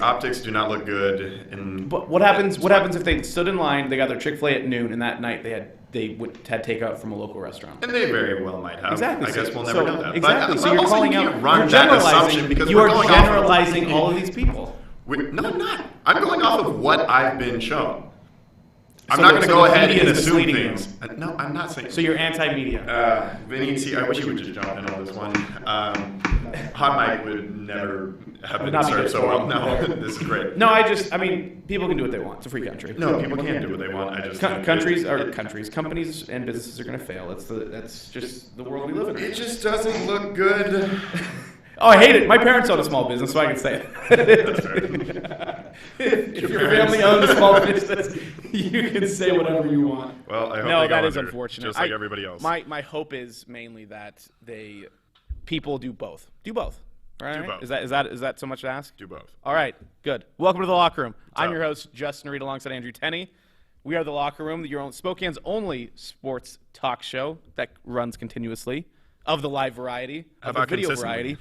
Optics do not look good. And But what happens? What happens if they stood in line? They got their Chick-fil-A at noon, and that night they had takeout from a local restaurant. And they very well might have. Exactly. I guess we'll never know that. Exactly. But so you're also calling you out. can't run You're that assumption because you we're are going off of- generalizing all of these people. No, I'm not. I'm going off of what I've been shown. I'm So not the- going to so go the ahead media and is assume misleading things. No, I'm not saying. So you're anti-media. Vinny, see, I wish you would just jump in on this one. Hot mic would never have been not be served good so for well. them. No, this is great. No, I mean, people can do what they want. It's a free country. No, people can't do what they want. I just Companies and businesses are going to fail. That's just the world we live in. It just doesn't look good. Oh, I hate it. My parents own a small business, so I can say it. If your family owns a small business, you can say whatever you want. Well, I hope No, they go that is under, unfortunate. just like everybody else. My hope is mainly that people do both. Do both. Right? Do both. Is that so much to ask? Do both. All right, good. Welcome to the Locker Room. I'm up? your host, Justin Reed, alongside Andrew Tenney. We are the Locker Room, your own Spokane's only sports talk show that runs continuously, of the live variety, How of the about video consistently? variety.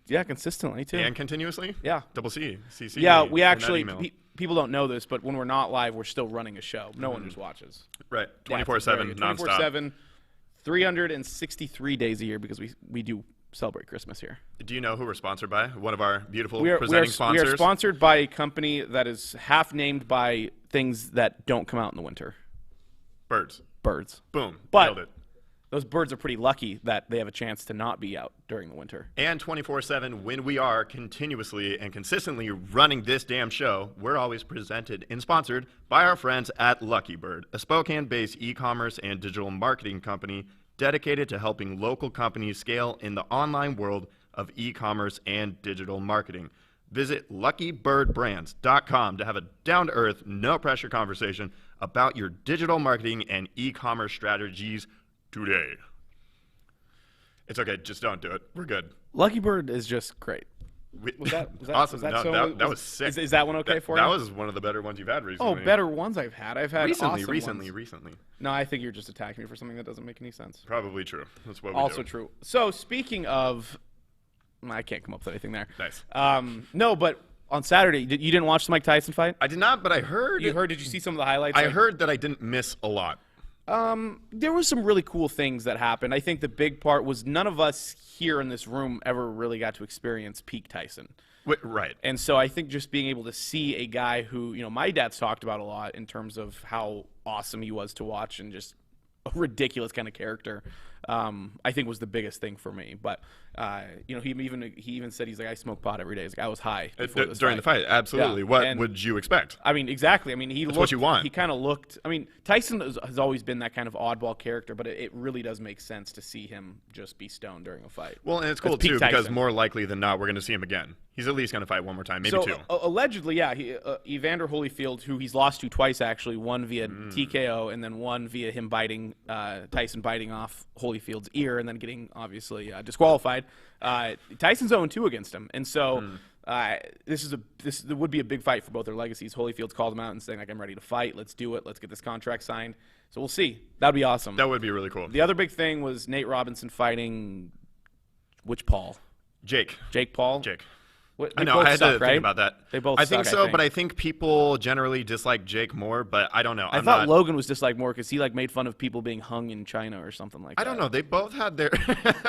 Consistently too. And continuously? Yeah. Double C. CC. Yeah, we in that actually email. people don't know this, but when we're not live, we're still running a show. No one just watches. Right. Yeah, 24/7, nonstop. 24/7, 363 days a year because we do celebrate Christmas here. Do you know who we're sponsored by? One of our beautiful We presenting are sponsors. sponsored by a company that is half named by things that don't come out in the winter. Birds. Birds. Boom. But Nailed it. those birds are pretty lucky that they have a chance to not be out during the winter. And 24/7, when we are continuously and consistently running this damn show, we're always presented and sponsored by our friends at Lucky Bird, a Spokane-based e-commerce and digital marketing company dedicated to helping local companies scale in the online world of e-commerce and digital marketing. Visit luckybirdbrands.com to have a down-to-earth, no-pressure conversation about your digital marketing and e-commerce strategies today. It's okay, just don't do it. We're good. Lucky Bird is just great. Was that awesome? so- That was sick. Is that one okay for you? That was one of the better ones you've had recently. Oh, better ones I've had. I've had awesome recently. ones. No, I think you're just attacking me for something that doesn't make any sense. Probably true. That's what we Also do. true. So speaking of, I can't come up with anything there. Nice. No, but on Saturday, you didn't watch the Mike Tyson fight? I did not, but I heard. Did you see some of the highlights? I heard that I didn't miss a lot. There were some really cool things that happened. I think the big part was none of us here in this room ever really got to experience peak Tyson. Right. And so I think just being able to see a guy who, my dad's talked about a lot in terms of how awesome he was to watch and just a ridiculous kind of character, I think was the biggest thing for me. But, he even said, he's like, I smoke pot every day. He's like, I was high before this during the fight. Absolutely. Yeah, What and- would you expect? I mean, exactly. I mean, That's what you want. He kind of looked. I mean, Tyson has always been that kind of oddball character, but it really does make sense to see him just be stoned during a fight. Well, and it's cool, That's peak too, because Tyson. more likely than not, we're going to see him again. He's at least going to fight one more time, maybe two. Allegedly, yeah, Evander Holyfield, who he's lost to twice actually, one via TKO and then one via him biting Tyson biting off Holyfield's ear and then getting obviously disqualified. Tyson's 0-2 against him, and so this would be a big fight for both their legacies. Holyfield's called him out and saying like, I'm ready to fight. Let's do it. Let's get this contract signed. So we'll see. That'd be awesome. That would be really cool. The other big thing was Nate Robinson fighting which Paul? Jake Paul? Jake. They I know. both I had suck, to right? think about that. They both I think suck, so, but I think people generally dislike Jake more, but I don't know. I thought Logan was disliked more because he made fun of people being hung in China or something like that. I don't know. They both had their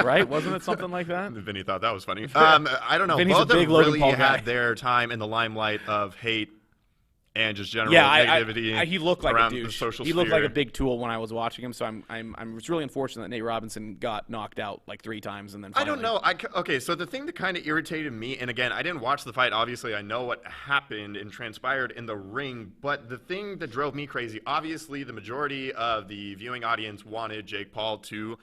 Right? Wasn't it something like that? Vinny thought that was funny. I don't know. Vinny's Both a big of them Logan really Paul guy. had their time in the limelight of hate and just general Yeah, negativity. he looked like a around the douche. social He looked like a sphere. big tool when I was watching him. So it's really unfortunate that Nate Robinson got knocked out like 3 times and then I finally. don't know. Okay, so the thing that kind of irritated me, and again, I didn't watch the fight. Obviously, I know what happened and transpired in the ring, but the thing that drove me crazy, obviously, the majority of the viewing audience wanted Jake Paul to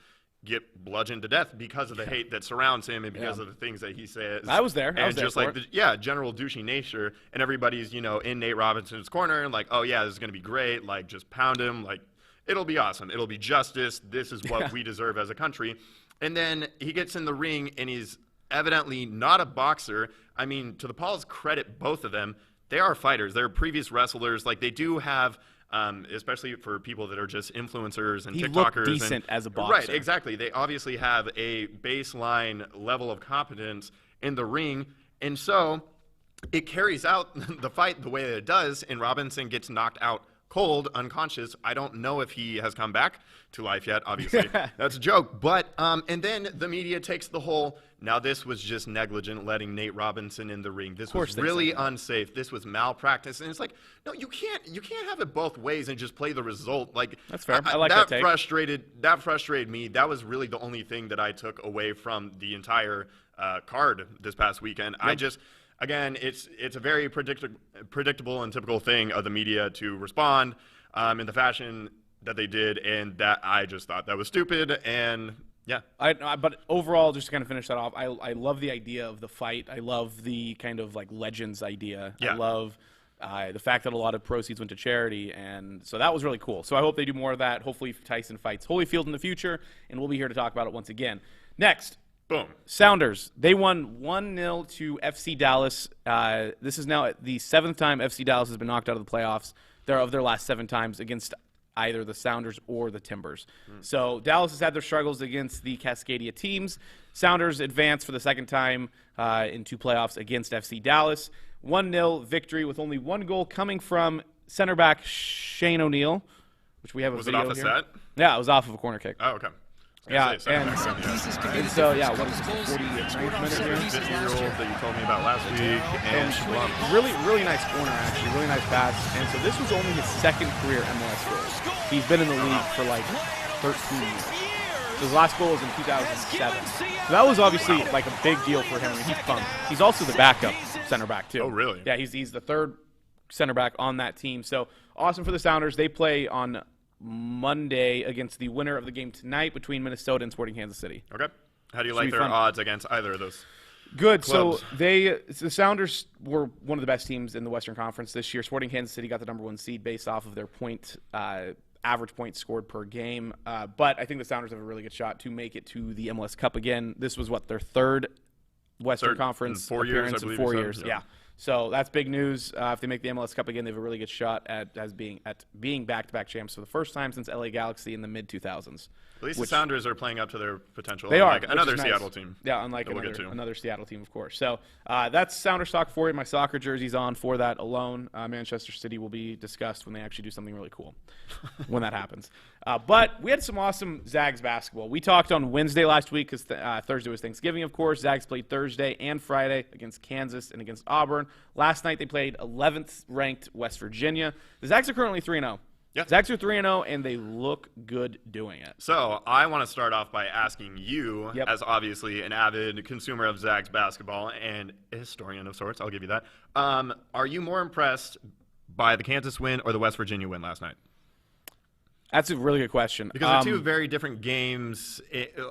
get bludgeoned to death because of the hate that surrounds him and because of the things that he says. I was there. And I was there just for like it. general douchey nature, and everybody's in Nate Robinson's corner and like, oh yeah, this is gonna be great. Like just pound him. Like it'll be awesome. It'll be justice. This is what we deserve as a country. And then he gets in the ring and he's evidently not a boxer. I mean, to the Paul's credit, both of them, they are fighters. They're previous wrestlers. Like they do have. Especially for people that are just influencers and He TikTokers. looked decent as a boxer. Right, exactly. They obviously have a baseline level of competence in the ring. And so it carries out the fight the way that it does, and Robinson gets knocked out cold, unconscious. I don't know if he has come back to life yet, obviously. That's a joke. But, and then the media takes the whole, now this was just negligent letting Nate Robinson in the ring. This was really unsafe. This was malpractice. And it's like, no, you can't have it both ways and just play the result. Like, that's fair. I like that take. That frustrated me. That was really the only thing that I took away from the entire card this past weekend. Yep. Again, it's a very predictable and typical thing of the media to respond in the fashion that they did, and that I just thought that was stupid. And yeah, but overall, just to kind of finish that off, I love the idea of the fight. I love the kind of like legends idea. Yeah. I love the fact that a lot of proceeds went to charity, and so that was really cool. So I hope they do more of that. Hopefully, Tyson fights Holyfield in the future, and we'll be here to talk about it once again. Next. Boom. Sounders. They won 1-0 to FC Dallas. This is now the 7th time FC Dallas has been knocked out of the playoffs. They're of their last 7 times against either the Sounders or the Timbers. So Dallas has had their struggles against the Cascadia teams. Sounders advance for the 2nd time into playoffs against FC Dallas. 1-0 victory with only 1 goal coming from center back Shane O'Neill, which we have a video here. Was it off a set? Yeah, it was off of a corner kick. Oh, okay. Yeah, and so, yeah, what is it, 49th minute here? 50-year-old that you told me about last week, and really nice corner, actually, really nice pass. And so this was only his 2nd career MLS goal. He's been in the league for like 13 years. So his last goal was in 2007. So that was obviously like a big deal for him. He's pumped. He's also the backup center back too. Oh, really? Yeah, he's the 3rd center back on that team. So awesome for the Sounders. They play on Monday against the winner of the game tonight between Minnesota and Sporting Kansas City. Okay. How do you like their odds against either of those? Good. Clubs? So the Sounders were one of the best teams in the Western Conference this year. Sporting Kansas City got the #1 seed based off of their average points scored per game. But I think the Sounders have a really good shot to make it to the MLS Cup again. This was their 3rd Western Conference appearance in 4 years. Yeah. So that's big news. If they make the MLS Cup again, they have a really good shot at being back-to-back champs for the first time since LA Galaxy in the mid-2000s. At least the Sounders are playing up to their potential. They are. Another Seattle team. Yeah, unlike another Seattle team, of course. So that's Sounders talk for you. My soccer jersey's on for that alone. Manchester City will be discussed when they actually do something really cool when that happens. But we had some awesome Zags basketball. We talked on Wednesday last week because Thursday was Thanksgiving, of course. Zags played Thursday and Friday against Kansas and against Auburn. Last night they played 11th-ranked West Virginia. The Zags are currently 3-0. Yeah. Zags are 3-0, and they look good doing it. So I want to start off by asking you, as obviously an avid consumer of Zags basketball and a historian of sorts, I'll give you that, are you more impressed by the Kansas win or the West Virginia win last night? That's a really good question. Because they're 2 very different games,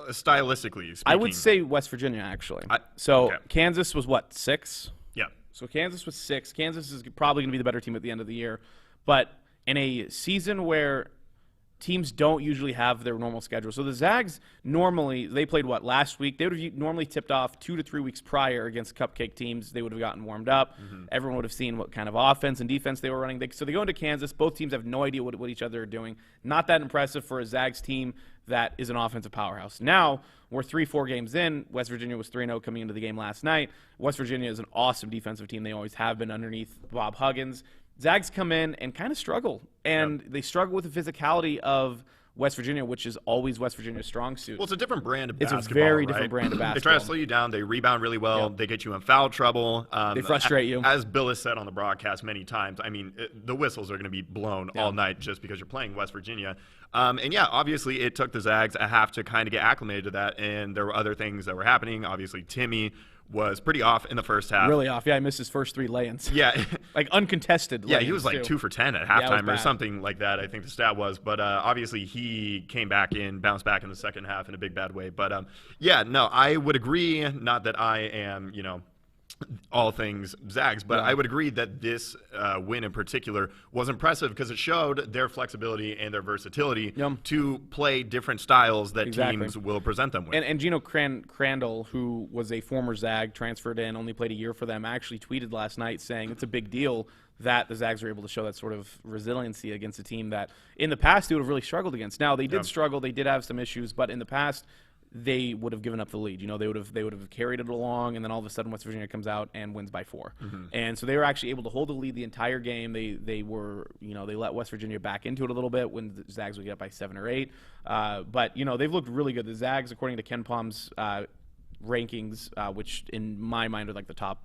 stylistically speaking. I would say West Virginia, actually. Kansas was, 6? Yeah. So Kansas was 6. Kansas is probably going to be the better team at the end of the year. But in a season where teams don't usually have their normal schedule. So the Zags normally, they played last week? They would have normally tipped off 2 to 3 weeks prior against cupcake teams. They would have gotten warmed up. Mm-hmm. Everyone would have seen what kind of offense and defense they were running. So they go into Kansas. Both teams have no idea what each other are doing. Not that impressive for a Zags team that is an offensive powerhouse. Now, we're 3-4 games in. West Virginia was 3-0 coming into the game last night. West Virginia is an awesome defensive team. They always have been underneath Bob Huggins. Zags come in and kind of struggle, and they struggle with the physicality of West Virginia, which is always West Virginia's strong suit. Well, it's a different brand of basketball. It's a very different brand of basketball. They try to slow you down. They rebound really well. They get you in foul trouble. They frustrate you. As Bill has said on the broadcast many times, I mean, the whistles are going to be blown all night just because you're playing West Virginia. And, yeah, obviously it took the Zags a half to kind of get acclimated to that, and there were other things that were happening. Obviously, Timmy was pretty off in the first half. Really off. Yeah, I missed his first 3 lay-ins. Yeah. Like uncontested Yeah, he was like 2 for 10 at halftime or something like that, I think the stat was. But obviously he came back in, bounced back in the second half in a big bad way. But, yeah, no, I would agree, not that I am, all things Zags, but I would agree that this win in particular was impressive because it showed their flexibility and their versatility to play different styles that teams will present them with. And Gino Crandall, who was a former Zag, transferred in, only played a year for them, actually tweeted last night saying it's a big deal that the Zags were able to show that sort of resiliency against a team that in the past they would have really struggled against. Now, they did struggle. They did have some issues, but in the past, they would have given up the lead. They would have carried it along, and then all of a sudden West Virginia comes out and wins by 4. And so they were actually able to hold the lead the entire game. They were, they let West Virginia back into it a little bit when the Zags would get up by 7 or 8. But they've looked really good. The Zags, according to Ken Palm's rankings, which in my mind are like the top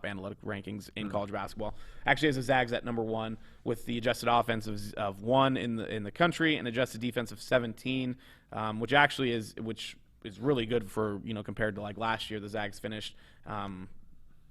analytic rankings in college basketball, actually has the Zags at number 1 with the adjusted offense of 1 in the country and adjusted defense of 17, which is really good for compared to like last year. The Zags finished.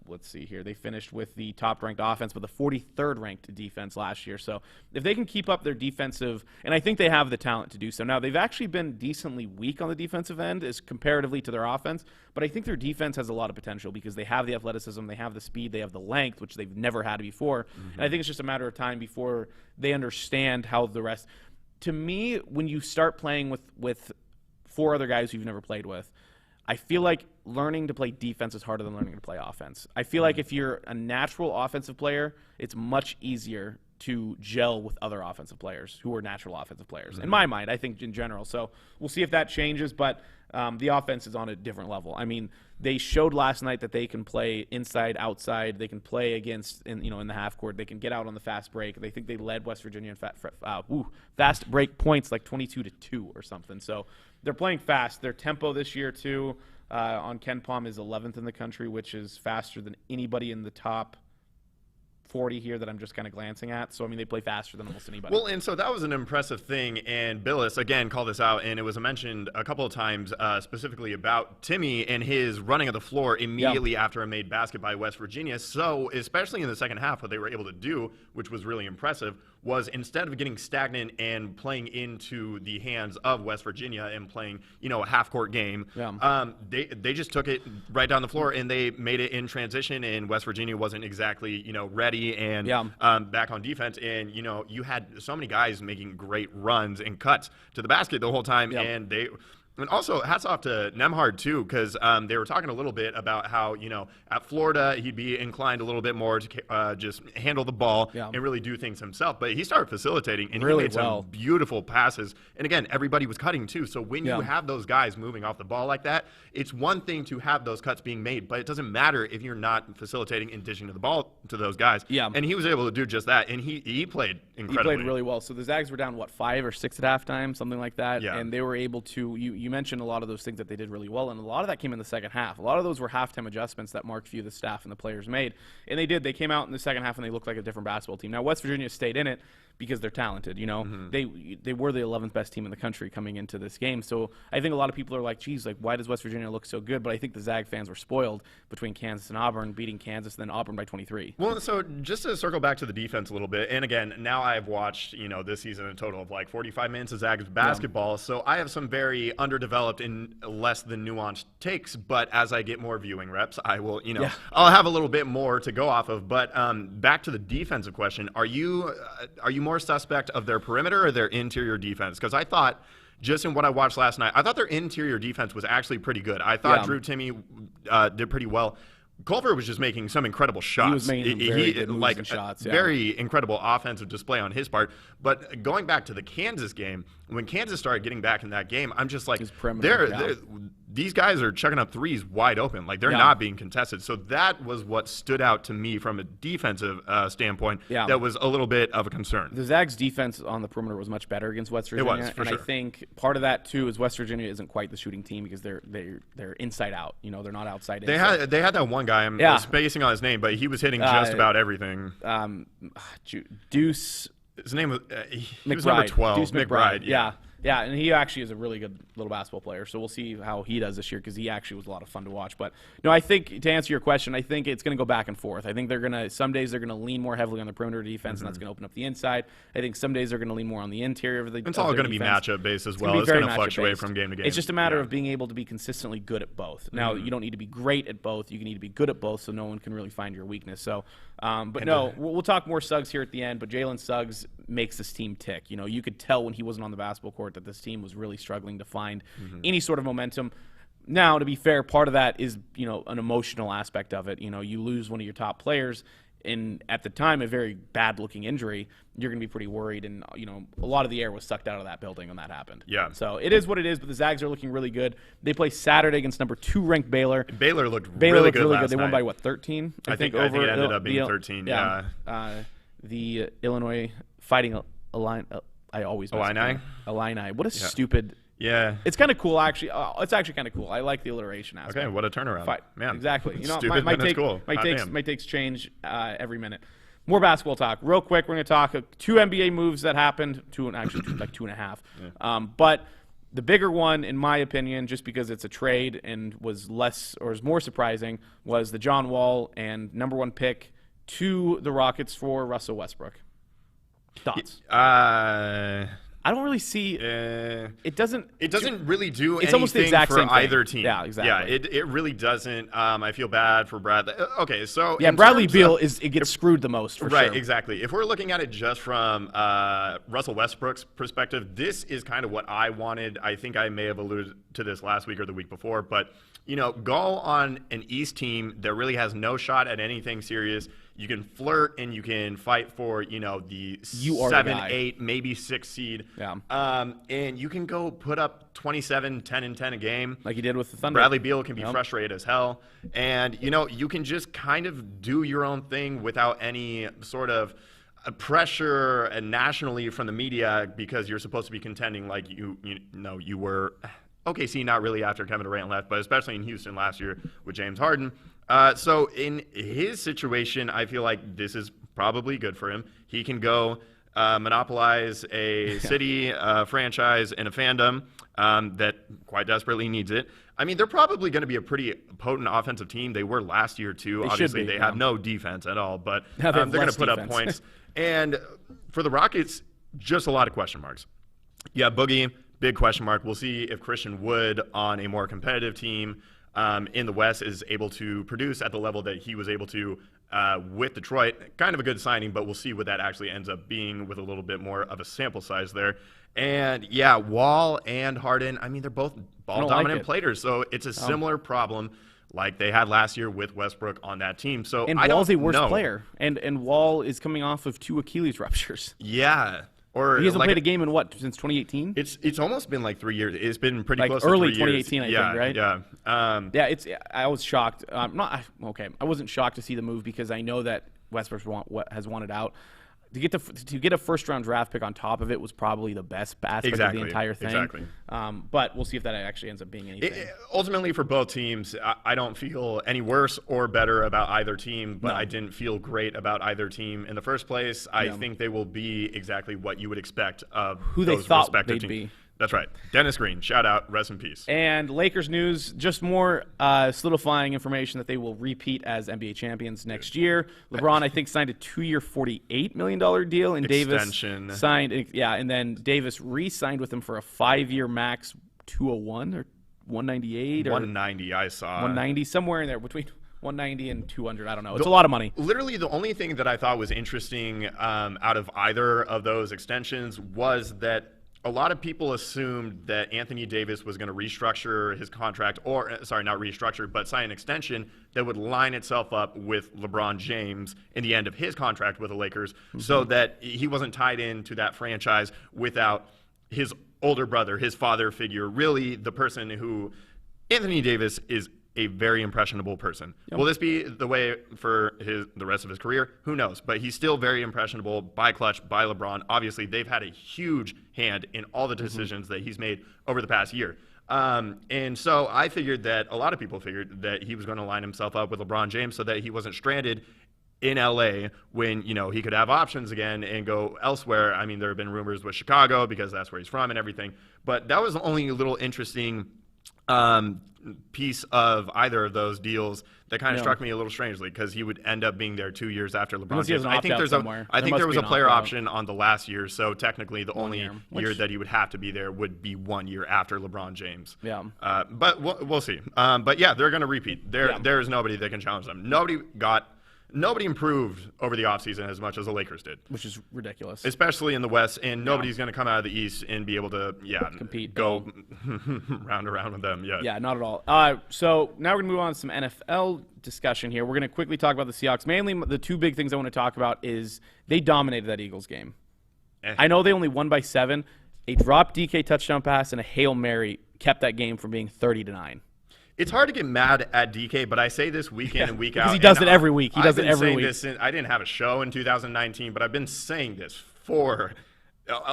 Let's see here. They finished with the top-ranked offense, but the 43rd ranked defense last year. So if they can keep up their defensive, and I think they have the talent to do so. Now, they've actually been decently weak on the defensive end as comparatively to their offense, but I think their defense has a lot of potential because they have the athleticism, they have the speed, they have the length, which they've never had before. And I think it's just a matter of time before they understand how the rest. To me, when you start playing with 4 other guys who you've never played with, I feel like learning to play defense is harder than learning to play offense. I feel like if you're a natural offensive player, it's much easier to gel with other offensive players who are natural offensive players. In my mind, I think in general. So we'll see if that changes, but the offense is on a different level. I mean, they showed last night that they can play inside, outside. They can play against, in the half court. They can get out on the fast break. They think they led West Virginia in fast break points like 22-2 or something. So they're playing fast. Their tempo this year, too, on Ken Palm is 11th in the country, which is faster than anybody in the top 40 here that I'm just kind of glancing at. So, I mean, they play faster than almost anybody. Well, and so that was an impressive thing. And Billis, again, called this out, and it was mentioned a couple of times specifically about Timmy and his running of the floor immediately after a made basket by West Virginia. So, especially in the second half, what they were able to do, which was really impressive, was instead of getting stagnant and playing into the hands of West Virginia and playing, a half-court game, they just took it right down the floor, and they made it in transition, and West Virginia wasn't exactly, ready and back on defense. And, you had so many guys making great runs and cuts to the basket the whole time, and also, hats off to Nembhard, too, because they were talking a little bit about how, at Florida, he'd be inclined a little bit more to just handle the ball and really do things himself. But he started facilitating, and really he made some beautiful passes. And, again, everybody was cutting, too. So when you have those guys moving off the ball like that, it's one thing to have those cuts being made, but it doesn't matter if you're not facilitating and dishing to the ball to those guys. And he was able to do just that, and he played incredibly. He played really well. So the Zags were down, 5 or 6 at halftime, something like that, and they were able to – you mentioned a lot of those things that they did really well, and a lot of that came in the second half. A lot of those were halftime adjustments that Mark Few, the staff, and the players made, and they did. They came out in the second half, and they looked like a different basketball team. Now, West Virginia stayed in it because they're talented. They were the 11th best team in the country coming into this game. So I think a lot of people are like, geez, like, why does West Virginia look so good? But I think the Zag fans were spoiled between Kansas and Auburn, beating Kansas, and then Auburn by 23. Well, so just to circle back to the defense a little bit, and again, now I've watched, this season a total of like 45 minutes of Zags basketball, so I have some very underdeveloped and less than nuanced takes, but as I get more viewing reps, I will, I'll have a little bit more to go off of. But back to the defensive question, are you more suspect of their perimeter or their interior defense? Because I thought, just in what I watched last night, I thought their interior defense was actually pretty good. I thought Drew Timme did pretty well. Culver was just making some incredible shots. He was making very good moves and shots. Very incredible offensive display on his part. But going back to the Kansas game, when Kansas started getting back in that game, I'm just like, these guys are chucking up threes wide open. Like, they're not being contested. So that was what stood out to me from a defensive standpoint that was a little bit of a concern. The Zags' defense on the perimeter was much better against West Virginia. It was, for sure. I think part of that, too, is West Virginia isn't quite the shooting team because they're inside out. They're not outside in. They had that one guy, I'm spacing on his name, but he was hitting just about everything. Deuce. His name was he was number 12. Deuce McBride. Yeah, and he actually is a really good little basketball player, so we'll see how he does this year because he actually was a lot of fun to watch. But, no, I think, to answer your question, I think it's going to go back and forth. I think some days they're going to lean more heavily on the perimeter defense, and that's going to open up the inside. I think some days they're going to lean more on the interior of the defense. It's all going to be matchup-based as well. It's going to fluctuate from game to game. It's just a matter of being able to be consistently good at both. Now, you don't need to be great at both. You need to be good at both so no one can really find your weakness. So, we'll talk more Suggs here at the end, but Jalen Suggs makes this team tick. You could tell when he wasn't on the basketball court that this team was really struggling to find any sort of momentum. Now, to be fair, part of that is, an emotional aspect of it. You lose one of your top players, in at the time a very bad looking injury, you're going to be pretty worried. And a lot of the air was sucked out of that building when that happened. Yeah. So it is what it is. But the Zags are looking really good. They play Saturday against number 2 ranked Baylor. Baylor looked really good last They won night. by 13? I think it ended up being 13. Yeah. The Illinois Fighting Illini. I always mess Illini? up. Illini. What a stupid. Yeah. It's kind of cool, actually. It's actually kind of cool. I like the alliteration aspect. Okay, what a turnaround. Fight. Man. Exactly. Stupid, my that's cool. my takes change every minute. More basketball talk. Real quick, we're going to talk 2 NBA moves that happened. Actually, like 2.5. Yeah. But the bigger one, in my opinion, just because it's a trade and was more surprising, was the John Wall and number 1 pick to the Rockets for Russell Westbrook. Thoughts? I don't really see. It doesn't really do it's almost the anything exact for same thing. either team. Yeah, exactly. Yeah, it really doesn't. I feel bad for Bradley. Okay, so yeah, Bradley Beal gets screwed the most for right, sure. Exactly. If we're looking at it just from Russell Westbrook's perspective, this is kind of what I wanted. I think I may have alluded to this last week or the week before, but go on an East team that really has no shot at anything serious. You can flirt and you can fight for, the 7, 8, maybe 6 seed. Yeah. And you can go put up 27, 10, and 10 a game. Like you did with the Thunder. Bradley Beal can be frustrated as hell. And, you can just kind of do your own thing without any sort of pressure and nationally from the media because you're supposed to be contending like you were. OKC, not really after Kevin Durant left, but especially in Houston last year with James Harden. So in his situation, I feel like this is probably good for him. He can go monopolize a city, franchise, and a fandom that quite desperately needs it. I mean, they're probably going to be a pretty potent offensive team. They were last year, too. Obviously, they have no defense at all, but they're going to put up points. And for the Rockets, just a lot of question marks. Yeah, Boogie, big question mark. We'll see if Christian Wood on a more competitive team in the West is able to produce at the level that he was able to with Detroit. Kind of a good signing, but we'll see what that actually ends up being with a little bit more of a sample size there. And, yeah, Wall and Harden, I mean, they're both ball-dominant players, so it's a similar problem like they had last year with Westbrook on that team. So and I Wall's don't a worse know. player, and Wall is coming off of 2 Achilles ruptures. Yeah. Or he hasn't played a game in since 2018? It's almost been like 3 years. It's been pretty close early to 3 years. 2018, I think, right? Yeah. I was shocked. I wasn't shocked to see the move because I know that Westbrook has wanted out. To get a first-round draft pick on top of it was probably the best aspect of the entire thing. Exactly. But we'll see if that actually ends up being anything. Ultimately, for both teams, I don't feel any worse or better about either team, but I didn't feel great about either team in the first place. I think they will be exactly what you would expect of who those they thought respective they'd teams. be. That's right. Dennis Green, shout out, rest in peace. And Lakers news, just more solidifying information that they will repeat as NBA champions next year. LeBron, I think, signed a 2-year, $48 million deal, and Extension. Davis signed, and then Davis re-signed with him for a 5-year max 201 or 198 or 190. I saw 190 somewhere in there between 190 and 200. I don't know. It's a lot of money. Literally, the only thing that I thought was interesting out of either of those extensions was that a lot of people assumed that Anthony Davis was going to restructure his contract, or not restructure, but sign an extension that would line itself up with LeBron James in the end of his contract with the Lakers, so that he wasn't tied into that franchise without his older brother, his father figure, really the person who Anthony Davis is a very impressionable person. Yep. Will this be the way for the rest of his career? Who knows? But he's still very impressionable by Clutch, by LeBron. Obviously, they've had a huge hand in all the decisions that he's made over the past year. And so I figured that a lot of people figured that he was going to line himself up with LeBron James so that he wasn't stranded in LA when, he could have options again and go elsewhere. I mean, there have been rumors with Chicago because that's where he's from and everything. But that was the only little interesting piece of either of those deals that kind of struck me a little strangely because he would end up being there 2 years after LeBron James. I think there was a player option on the last year, so technically the only year that he would have to be there would be 1 year after LeBron James. Yeah. But we'll see. But yeah, they're going to repeat. There is nobody that can challenge them. Nobody got nobody improved over the offseason as much as the Lakers did. Which is ridiculous. Especially in the West, and nobody's going to come out of the East and be able to, compete. go round around with them. Yeah. Yeah, not at all. So now we're going to move on to some NFL discussion here. We're going to quickly talk about the Seahawks. Mainly, the two big things I want to talk about is they dominated that Eagles game. I know they only won by 7. A dropped DK touchdown pass and a Hail Mary kept that game from being 30-9. It's hard to get mad at DK, but I say this week in and week out. Because he does it every week. He does it every week. I didn't have a show in 2019, but I've been saying this for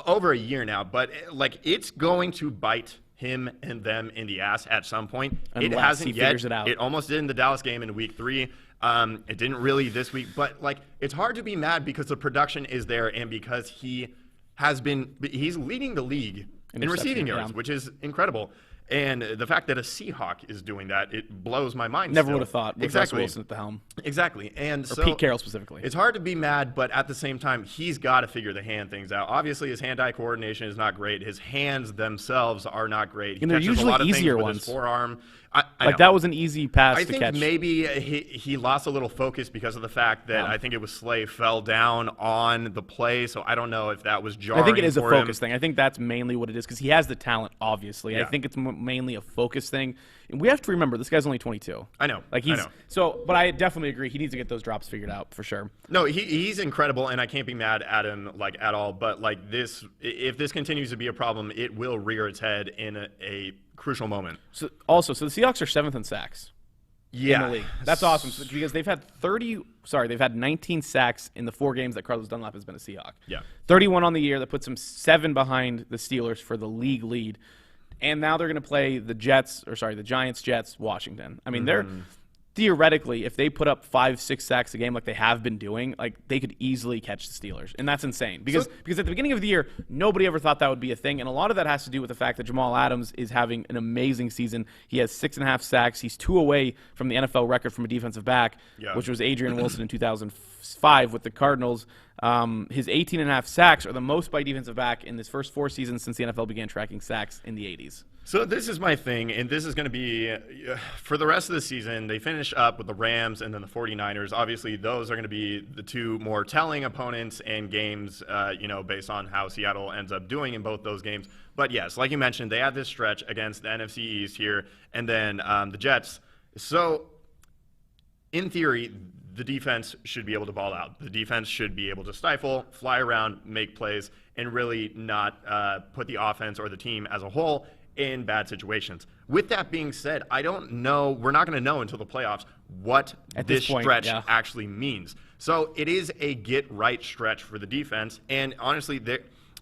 over a year now. But like, it's going to bite him and them in the ass at some point. Unless it hasn't he yet. Figures it out. It almost did in the Dallas game in week 3. It didn't really this week. But like, it's hard to be mad because the production is there and because he's leading the league in receiving yards, which is incredible. And the fact that a Seahawk is doing that, it blows my mind. Never would have thought with exactly. Russell Wilson at the helm. Exactly. And or Pete Carroll specifically. It's hard to be mad, but at the same time, he's got to figure the hand things out. Obviously, his hand-eye coordination is not great. His hands themselves are not great. And they're usually a lot of easier things ones. with his forearm. I like know. that was an easy pass to catch. I think maybe he lost a little focus because of the fact that I think it was Slay fell down on the play, so I don't know if that was jarring. I think it is a focus him. thing. I think that's mainly what it is because he has the talent, obviously. I think it's mainly a focus thing. And we have to remember, this guy's only 22. I know. Like but I definitely agree. He needs to get those drops figured out for sure. No, he's incredible, and I can't be mad at him like at all. But like this, if this continues to be a problem, it will rear its head in a crucial moment. So the Seahawks are 7th in sacks. Yeah, in the league. That's awesome because they've had 19 sacks in the 4 games that Carlos Dunlap has been a Seahawk. Yeah, 31 on the year. That puts him 7 behind the Steelers for the league lead. And now they're going to play the Giants, Jets, Washington. I mean, they're theoretically, if they put up 5-6 sacks a game like they have been doing, like they could easily catch the Steelers, and that's insane because at the beginning of the year, nobody ever thought that would be a thing, and a lot of that has to do with the fact that Jamal Adams is having an amazing season. He has 6.5 sacks. He's 2 away from the NFL record from a defensive back, which was Adrian Wilson in 2005 with the Cardinals. His 18.5 sacks are the most by defensive back in his first 4 seasons since the NFL began tracking sacks in the 80s. So this is my thing, and this is going to be for the rest of the season. They finish up with the Rams and then the 49ers. Obviously, those are going to be the 2 more telling opponents and games, based on how Seattle ends up doing in both those games. But yes, like you mentioned, they have this stretch against the NFC East here and then the Jets. So in theory, the defense should be able to ball out. The defense should be able to stifle, fly around, make plays, and really not put the offense or the team as a whole in bad situations. With that being said, I don't know. We're not going to know until the playoffs what this stretch actually means. So it is a get-right stretch for the defense. And honestly,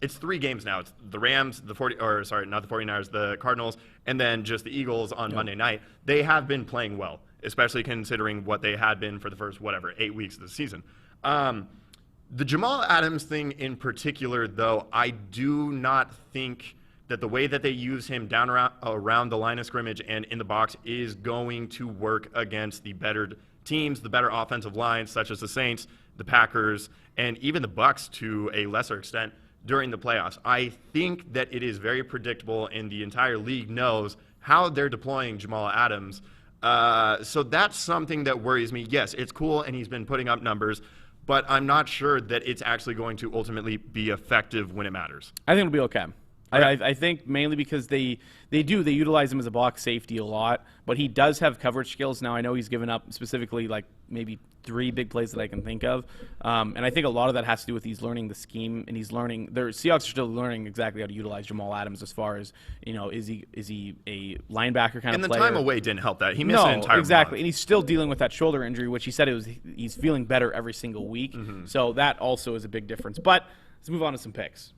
it's 3 games now. It's the Rams, not the 49ers, the Cardinals, and then just the Eagles on Monday night. They have been playing well, especially considering what they had been for the first, 8 weeks of the season. The Jamal Adams thing in particular, though, I do not think that the way that they use him down around the line of scrimmage and in the box is going to work against the better teams, the better offensive lines, such as the Saints, the Packers, and even the Bucs to a lesser extent during the playoffs. I think that it is very predictable, and the entire league knows how they're deploying Jamal Adams. So that's something that worries me. Yes, it's cool, and he's been putting up numbers, but I'm not sure that it's actually going to ultimately be effective when it matters. I think it'll be okay. I think mainly because they utilize him as a box safety a lot, but he does have coverage skills. Now, I know he's given up specifically like maybe 3 big plays that I can think of, and I think a lot of that has to do with he's learning the scheme, and he's learning. The Seahawks are still learning exactly how to utilize Jamal Adams as far as, is he a linebacker kind of player? And the time away didn't help that. He missed an entire month. And he's still dealing with that shoulder injury, which he said he's feeling better every single week. So that also is a big difference. But let's move on to some picks.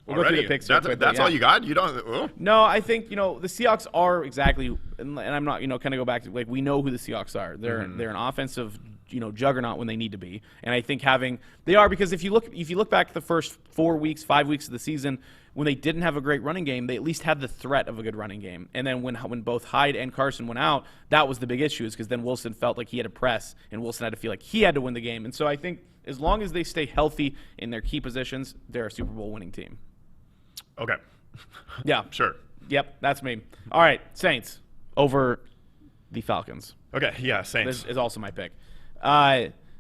We'll go through the picks. That's all you got? You don't? No, I think the Seahawks are exactly, and I'm not kind of go back to we know who the Seahawks are. They're an offensive juggernaut when they need to be, and I think they are because if you look back the first 4 weeks, 5 weeks of the season when they didn't have a great running game, they at least had the threat of a good running game. And then when both Hyde and Carson went out, that was the big issue, because then Wilson felt like he had to press, and Wilson had to feel like he had to win the game. And so I think as long as they stay healthy in their key positions, they're a Super Bowl winning team. Okay. Yeah. Sure. Yep, that's me. All right, Saints over the Falcons. Okay, yeah, Saints. This is also my pick.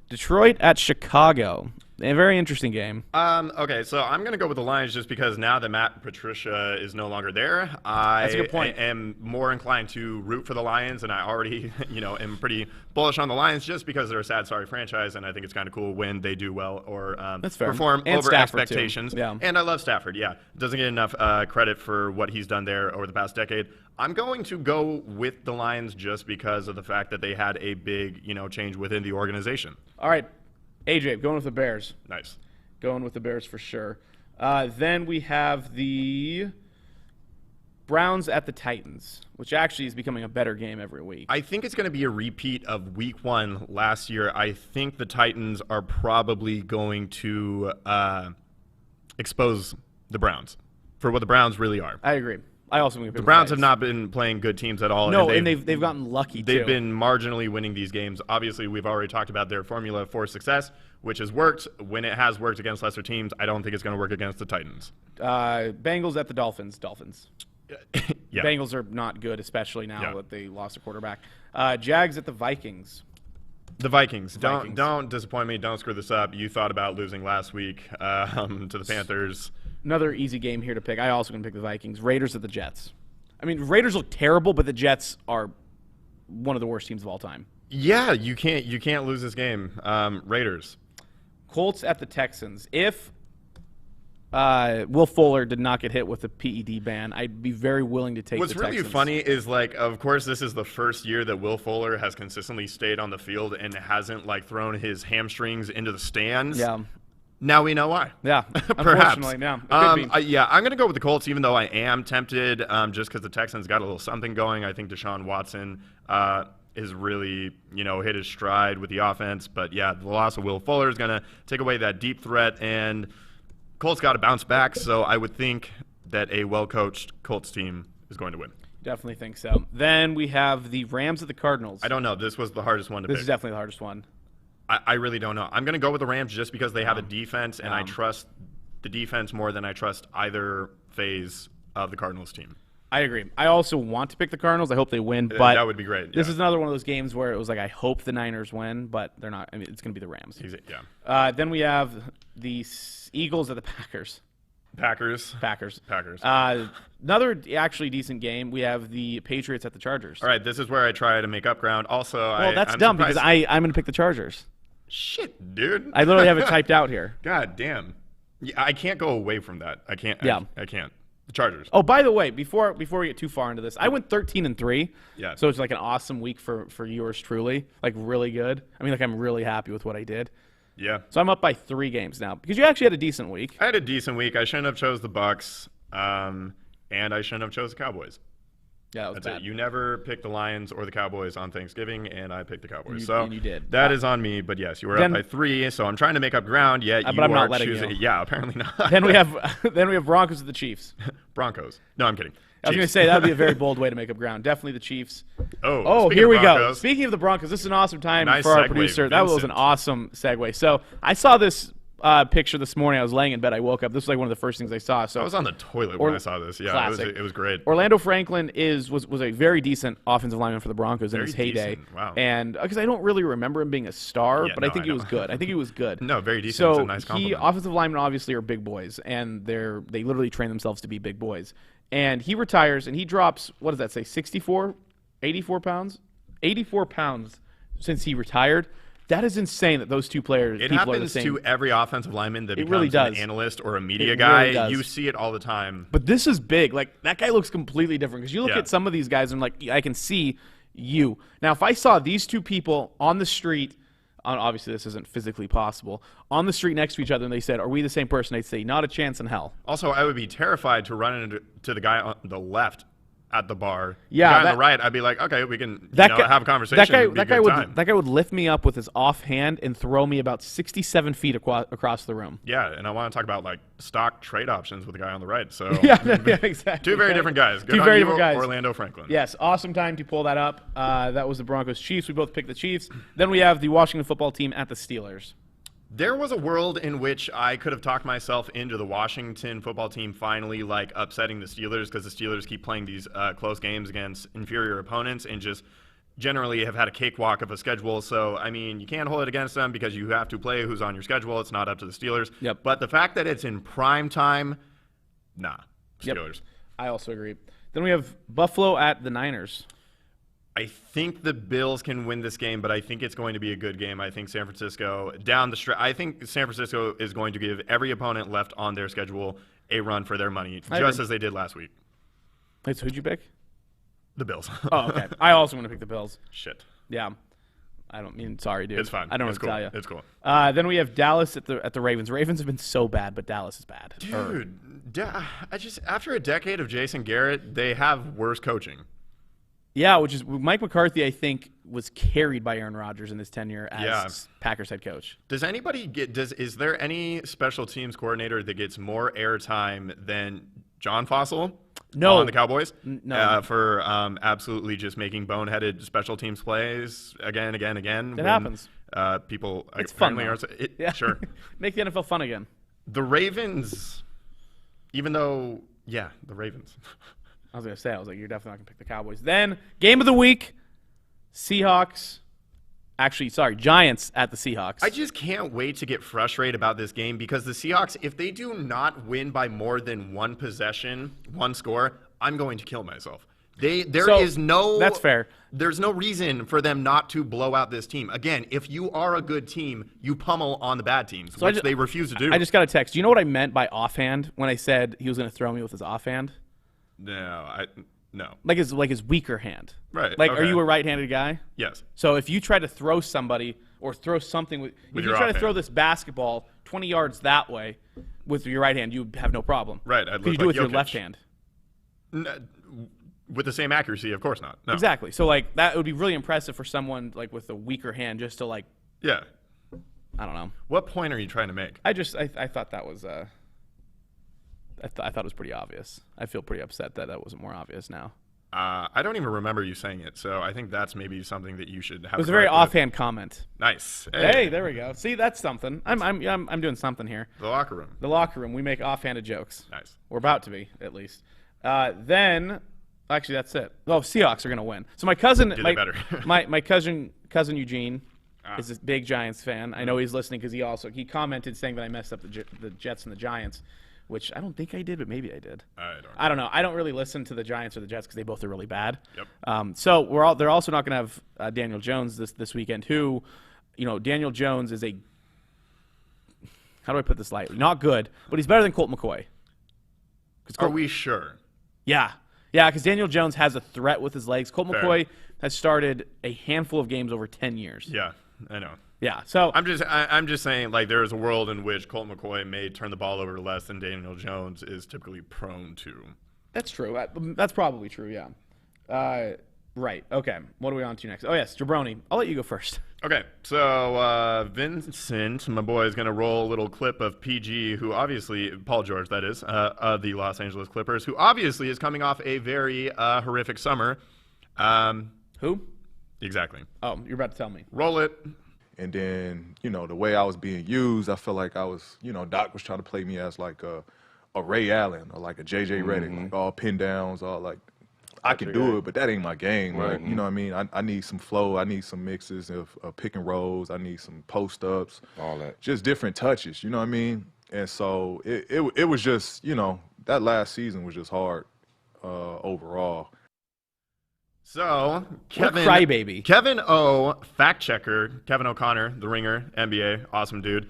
Detroit at Chicago. A very interesting game. Okay, so I'm going to go with the Lions just because now that Matt Patricia is no longer there, That's a good point. am more inclined to root for the Lions, and I already, am pretty bullish on the Lions just because they're a sad, sorry franchise, and I think it's kind of cool when they do well or That's fair. perform And over Stafford, expectations. too. Yeah. And I love Stafford, yeah. Doesn't get enough credit for what he's done there over the past decade. I'm going to go with the Lions just because of the fact that they had a big, change within the organization. All right, AJ, going with the Bears. Nice. Going with the Bears for sure. Then we have the Browns at the Titans, which actually is becoming a better game every week. I think it's going to be a repeat of Week 1 last year. I think the Titans are probably going to expose the Browns for what the Browns really are. I agree. I also think The Browns have not been playing good teams at all. No, and they've gotten lucky, too. They've been marginally winning these games. Obviously, we've already talked about their formula for success, which has worked. When it has worked against lesser teams, I don't think it's going to work against the Titans. Bengals at the Dolphins. Yeah. Bengals are not good, especially now that they lost a quarterback. Jags at the Vikings. The Vikings. Don't disappoint me. Don't screw this up. You thought about losing last week to the Panthers. Another easy game here to pick. I also going to pick the Vikings. Raiders at the Jets. I mean, Raiders look terrible, but the Jets are one of the worst teams of all time. Yeah, you can't lose this game. Raiders. Colts at the Texans. If Will Fuller did not get hit with a PED ban, I'd be very willing to take the Texans. What's really funny is, of course, this is the first year that Will Fuller has consistently stayed on the field and hasn't, thrown his hamstrings into the stands. Yeah. Now we know why. Yeah, Perhaps. Unfortunately, yeah. It could be. I'm going to go with the Colts, even though I am tempted, just because the Texans got a little something going. I think Deshaun Watson is really, hit his stride with the offense. But, yeah, the loss of Will Fuller is going to take away that deep threat, and Colts got to bounce back. So I would think that a well-coached Colts team is going to win. Definitely think so. Then we have the Rams at the Cardinals. I don't know. This was the hardest one to pick. This is definitely the hardest one. I really don't know. I'm going to go with the Rams just because they have a defense, and I trust the defense more than I trust either phase of the Cardinals team. I agree. I also want to pick the Cardinals. I hope they win, but that would be great. This is another one of those games where it was I hope the Niners win, but they're not. I mean, it's going to be the Rams. Yeah. Then we have the Eagles at the Packers. Packers. Another actually decent game. We have the Patriots at the Chargers. All right, this is where I try to make up ground. Also, that's I'm dumb surprised. because I'm going to pick the Chargers. Shit, dude. I literally have it typed out here. God damn. Yeah, I can't go away from that. I can't. Yeah. I can't. The Chargers. Oh, by the way, before we get too far into this, I went 13-3. Yeah. So it's an awesome week for yours truly. Really good. I mean, I'm really happy with what I did. Yeah. So I'm up by 3 games now because you actually had a decent week. I had a decent week. I shouldn't have chose the Bucks, and I shouldn't have chose the Cowboys. Yeah, that was That's bad. it. You never picked the Lions or the Cowboys on Thanksgiving, and I picked the Cowboys. And you did. That is on me, but yes, you were up by 3, so I'm trying to make up ground, yet you but I'm are not letting choosing. you. Yeah, apparently not. Then we have Broncos at the Chiefs. Broncos. No, I'm kidding. I was going to say that would be a very bold way to make up ground. Definitely the Chiefs. Oh, here we go. Broncos. Speaking of the Broncos, this is an awesome time Nice for our segue, producer. That was an Vincent. awesome segue. So I saw this picture this morning. I was laying in bed. I woke up. This was one of the first things I saw. So I was on the toilet when I saw this. Yeah, classic. it was great. Orlando Franklin was a very decent offensive lineman for the Broncos in his heyday. Decent. Wow. And because I don't really remember him being a star, but I think he was good. I think he was good. No, very decent. So It's a nice compliment. offensive linemen obviously are big boys, and they literally train themselves to be big boys. And he retires, and he drops, what does that say, 84 pounds? 84 pounds since he retired. That is insane that those two people are the happens same. to every offensive lineman that becomes really does. an analyst or a media It guy. really does. You see it all the time. But this is big. That guy looks completely different because you look at some of these guys and I can see you. Now, if I saw these two people on the street, obviously this isn't physically possible, on the street next to each other and they said, "Are we the same person?" I'd say, "Not a chance in hell." Also, I would be terrified to run into the guy on the left at the bar. Yeah, the guy on the right, I'd be like, okay, we can have a conversation. That guy would lift me up with his offhand and throw me about 67 feet across the room. Yeah, and I want to talk about stock trade options with the guy on the right. So yeah, exactly. Two very different guys. Good Two on very you, different guys. Orlando Franklin. Yes, awesome time to pull that up. That was the Broncos Chiefs. We both picked the Chiefs. Then we have the Washington football team at the Steelers. There was a world in which I could have talked myself into the Washington football team finally upsetting the Steelers because the Steelers keep playing these close games against inferior opponents and just generally have had a cakewalk of a schedule. So, I mean, you can't hold it against them because you have to play who's on your schedule. It's not up to the Steelers. Yep. But the fact that it's in prime time, nah, Steelers. Yep. I also agree. Then we have Buffalo at the Niners. I think the Bills can win this game, but I think it's going to be a good game. I think San Francisco down the stretch. I think San Francisco is going to give every opponent left on their schedule a run for their money, just as they did last week. Wait, so who'd you pick? The Bills. Oh, okay. I also want to pick the Bills. Shit. Yeah. I don't mean sorry, dude. It's fine. I don't know It's what to cool. tell you. It's cool. Then we have Dallas at the Ravens. Ravens have been so bad, but Dallas is bad. Dude, I just after a decade of Jason Garrett, they have worse coaching. Yeah, which is Mike McCarthy, I think, was carried by Aaron Rodgers in his tenure as Packers head coach. Does anybody is there any special teams coordinator that gets more airtime than John Fossil? No. On the Cowboys? No. For absolutely just making boneheaded special teams plays again. That happens. People It's fun, apparently Yeah. Sure. Make the NFL fun again. The Ravens, even though, the Ravens. I was going to say, you're definitely not going to pick the Cowboys. Then, game of the week, Giants at the Seahawks. I just can't wait to get frustrated about this game because the Seahawks, if they do not win by more than one possession, one score, I'm going to kill myself. That's fair. There's no reason for them not to blow out this team. Again, if you are a good team, you pummel on the bad teams, which they refuse to do. I just got a text. Do you know what I meant by offhand when I said he was going to throw me with his offhand? No. Like his weaker hand. Right. Are you a right-handed guy? Yes. So if you try to throw somebody or throw something if you try to throw this basketball 20 yards that way with your right hand, you have no problem. Right. Because you do it with your left hand. With the same accuracy, of course not. No. Exactly. So that would be really impressive for someone with a weaker hand just to Yeah. I don't know. What point are you trying to make? I thought that was I thought it was pretty obvious. I feel pretty upset that wasn't more obvious now. I don't even remember you saying it, so I think that's maybe something that you should have. It was a very offhand comment. Nice. Hey, there we go. See, that's something. I'm doing something here. The locker room. The locker room. We make offhanded jokes. Nice. We're about to be, at least. Then, actually, that's it. Oh, Seahawks are going to win. So my cousin, my cousin Eugene is a big Giants fan. I know he's listening because he commented saying that I messed up the Jets and the Giants. Which I don't think I did, but maybe I did. I don't know. I don't really listen to the Giants or the Jets because they both are really bad. Yep. So they're also not going to have Daniel Jones this weekend. Who, Daniel Jones is how do I put this lightly? Not good, but he's better than Colt McCoy. Are we sure? Yeah, because Daniel Jones has a threat with his legs. Colt McCoy has started a handful of games over 10 years. Yeah, I know. Yeah, so I'm just saying, there is a world in which Colt McCoy may turn the ball over less than Daniel Jones is typically prone to. That's true. That's probably true. Yeah. Right. Okay. What are we on to next? Oh yes, Jabroni. I'll let you go first. Okay. So Vincent, my boy, is going to roll a little clip of PG, who obviously Paul George, that is, of the Los Angeles Clippers, who obviously is coming off a very horrific summer. Who? Exactly. Oh, you're about to tell me. Roll it. And then, the way I was being used, I felt like I was, Doc was trying to play me as a Ray Allen or a J.J. Redick, all pin downs, all I can do it, but that ain't my game, right? You know what I mean? I need some flow. I need some mixes of pick and rolls. I need some post-ups. All that. Just different touches, you know what I mean? And so it was just, that last season was just hard overall. So, crybaby. Kevin O, fact checker, Kevin O'Connor, the Ringer, NBA, awesome dude.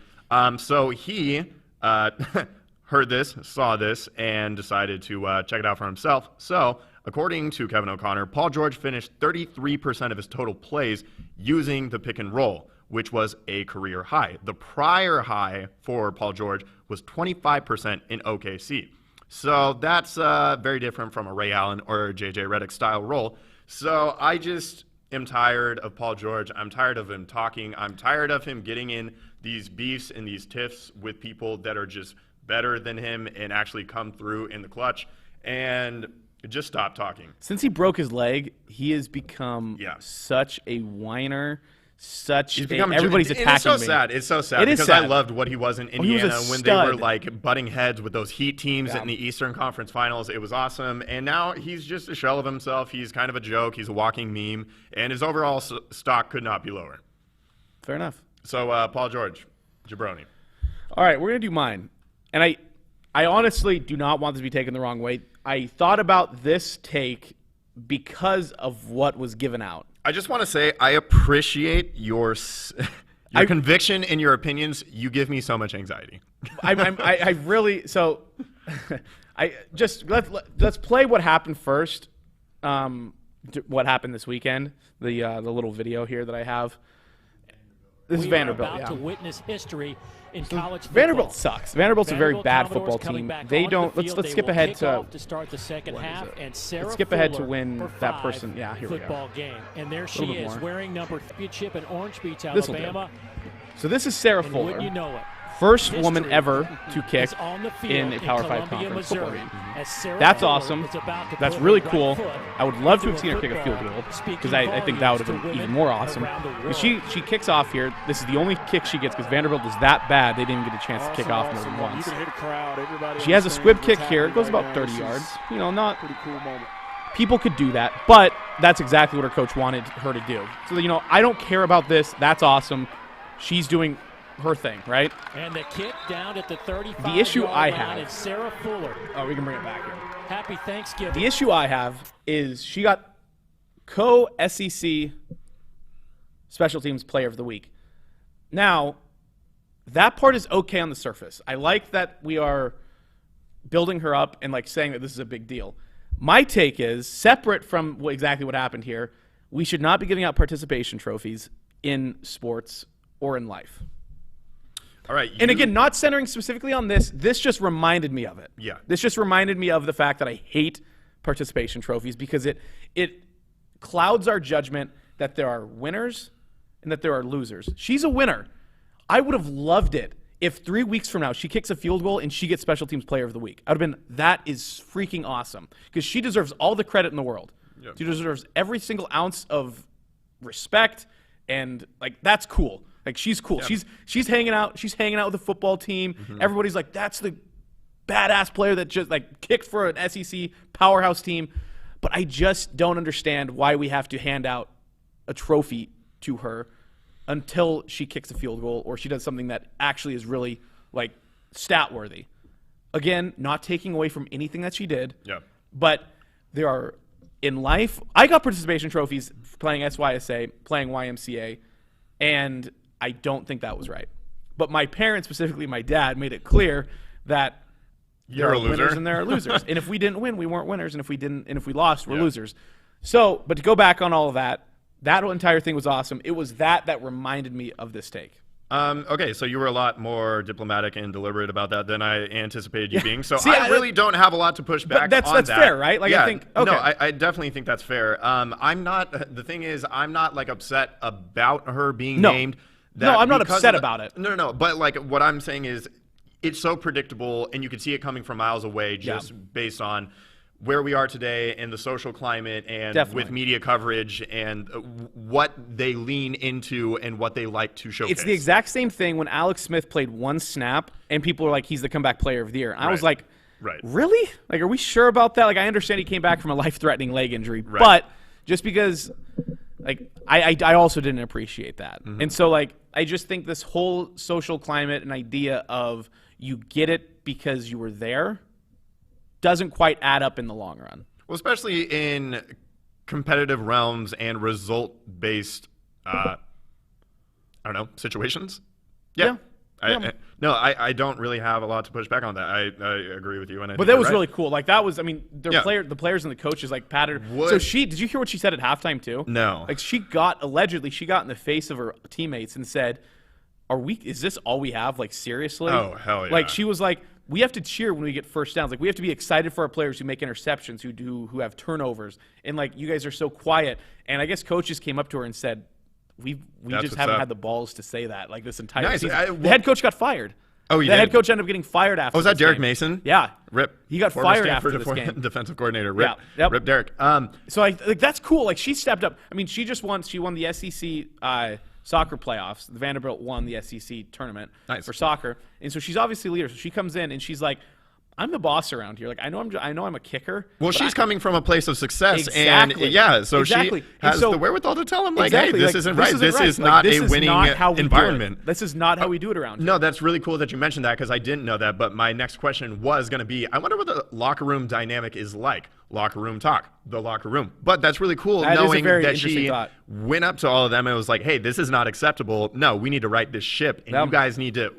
So he heard this, saw this, and decided to check it out for himself. So, according to Kevin O'Connor, Paul George finished 33% of his total plays using the pick and roll, which was a career high. The prior high for Paul George was 25% in OKC. So that's very different from a Ray Allen or J.J. Redick style role. So I just am tired of Paul George. I'm tired of him talking. I'm tired of him getting in these beefs and these tiffs with people that are just better than him and actually come through in the clutch. And just stop talking. Since he broke his leg, he has become such a whiner, such. He's become Everybody's and attacking it's so me. sad. It's so sad It is because I sad. loved what he was in he was a Indiana when they were stud. like butting heads with those Heat teams Yeah. in the Eastern Conference Finals. It was awesome, and now he's just a shell of himself. He's kind of a joke. He's a walking meme, and his overall stock could not be lower. Fair enough. So, Paul George, Jabroni. All right, we're gonna do mine, and I honestly do not want this to be taken the wrong way. I thought about this take because of what was given out. I just want to say I appreciate your conviction and your opinions. You give me so much anxiety. I really so. I just let's play what happened first. What happened this weekend? The little video here that I have. This is Vanderbilt. About Yeah. to witness history in college football. Vanderbilt sucks. Vanderbilt's a very Vanderbilt bad Commodores football coming team. back They onto don't. the Let's field. They skip will ahead kick to. off start the second half, and Sarah Let's skip ahead to Fuller win for that 5 person. Yeah, here we go. football game, and there she little bit is more. wearing number championship in Orange Beach, This'll do. Alabama. So this is Sarah And Fuller, wouldn't you know it? first woman History ever to kick is on the field in a Power 5 Columbia, conference football Missouri, game. as Sarah That's Fuller awesome. is about to That's put really her cool. right foot I would love to have into seen her a kick a field football, goal speaking because I think that would have volumes been to even women more awesome. around the But she kicks off here. This is the only kick she gets because Vanderbilt is that bad they didn't even get a chance to kick off more than once. She has a squib kick here. It goes about 30 yards. You know, not people could do that, but that's exactly what her coach wanted her to do. So, you know, I don't care about this. That's awesome. She's doing her thing, right? And the kick down at the 35. The issue I line have- is Sarah Fuller. Oh, we can bring it back here. Happy Thanksgiving. The issue I have is she got co-SEC Special Teams Player of the Week. Now, that part is okay on the surface. I like that we are building her up and like saying that this is a big deal. My take is, separate from exactly what happened here, we should not be giving out participation trophies in sports or in life. All right. And again, not centering specifically on this. This just reminded me of it. Yeah. This just reminded me of the fact that I hate participation trophies because it clouds our judgment that there are winners and that there are losers. She's a winner. I would have loved it if 3 weeks from now she kicks a field goal and she gets Special Teams Player of the Week. I would have been, that is freaking awesome because she deserves all the credit in the world. Yep. She deserves every single ounce of respect, and like that's cool. Like she's cool. Yeah. She's hanging out. She's hanging out with the football team. Everybody's like, that's the badass player that just like kicked for an SEC powerhouse team. But I just don't understand why we have to hand out a trophy to her until she kicks a field goal or she does something that actually is really like stat worthy. Again, not taking away from anything that she did. Yeah. But there are in life. I got participation trophies playing SYSA, playing YMCA, and I don't think that was right. But my parents, specifically my dad, made it clear that You're there a are winners loser. and there are losers. And if we didn't win, we weren't winners. And if we didn't, and if we lost, we're Yeah. losers. So, but to go back on all of that, that entire thing was awesome. It was that reminded me of this take. Okay, so you were a lot more diplomatic and deliberate about that than I anticipated you being. So See, I really don't have a lot to push back that's on that. fair, right? Like, I yeah, think- okay. No, I definitely think that's fair. I'm not. The thing is, I'm not like upset about her being No. named. No, I'm not because upset of the- about it. No. But like, what I'm saying is, it's so predictable, and you can see it coming from miles away just based on where we are today and the social climate and Definitely. with media coverage and what they lean into and what they like to showcase. It's the exact same thing when Alex Smith played one snap and people were like, he's the comeback player of the year. And I was Right. like, Right. really? Like, are we sure about that? Like, I understand he came back from a life-threatening leg injury, Right. but just because, like, I also didn't appreciate that. And so, like, I just think this whole social climate and idea of you get it because you were there doesn't quite add up in the long run. Well, especially in competitive realms and result-based, I don't know, situations. Yeah. I don't really have a lot to push back on that. I agree with you. And I But think that you're was right. really cool. Like, that was, I mean, Yeah. the players and the coaches, like, patted her. Would- So did you hear what she said at halftime, too? No. Like, allegedly, she got in the face of her teammates and said, is this all we have? Like, seriously? Oh, hell yeah. Like, she was like, we have to cheer when we get first downs. Like, we have to be excited for our players who make interceptions, who have turnovers. And, like, you guys are so quiet. And I guess coaches came up to her and said, we That's just what's haven't up. had the balls to say that, like, this entire Nice. season. The head coach got fired. Oh, he The head did? coach ended up getting fired after Oh, was that this Derek game. Mason? Yeah. Rip. He got Former fired Stanford after this game. defensive coordinator. Rip. Yeah. Yep. Rip Derek. So like that's cool. Like she stepped up. I mean, she won the SEC soccer playoffs. Vanderbilt won the SEC tournament Nice. for soccer, and so she's obviously a leader. So she comes in and she's like, I'm the boss around here. Like I know I'm a kicker. Well, but she's coming from a place of success, Exactly. and yeah, so Exactly. she And has so- the wherewithal to tell him, like, Exactly. hey, this Like, isn't right. This is Like, not this a is winning not how we do it. environment. This is not how we do it around here. No, that's really cool that you mentioned that because I didn't know that. But my next question was going to be, I wonder what the locker room dynamic is like. Locker room talk, the locker room. But that's really cool That is a knowing very that interesting she thought. went up to all of them and was like, hey, this is not acceptable. No, we need to right this ship. And Yep. you guys need to,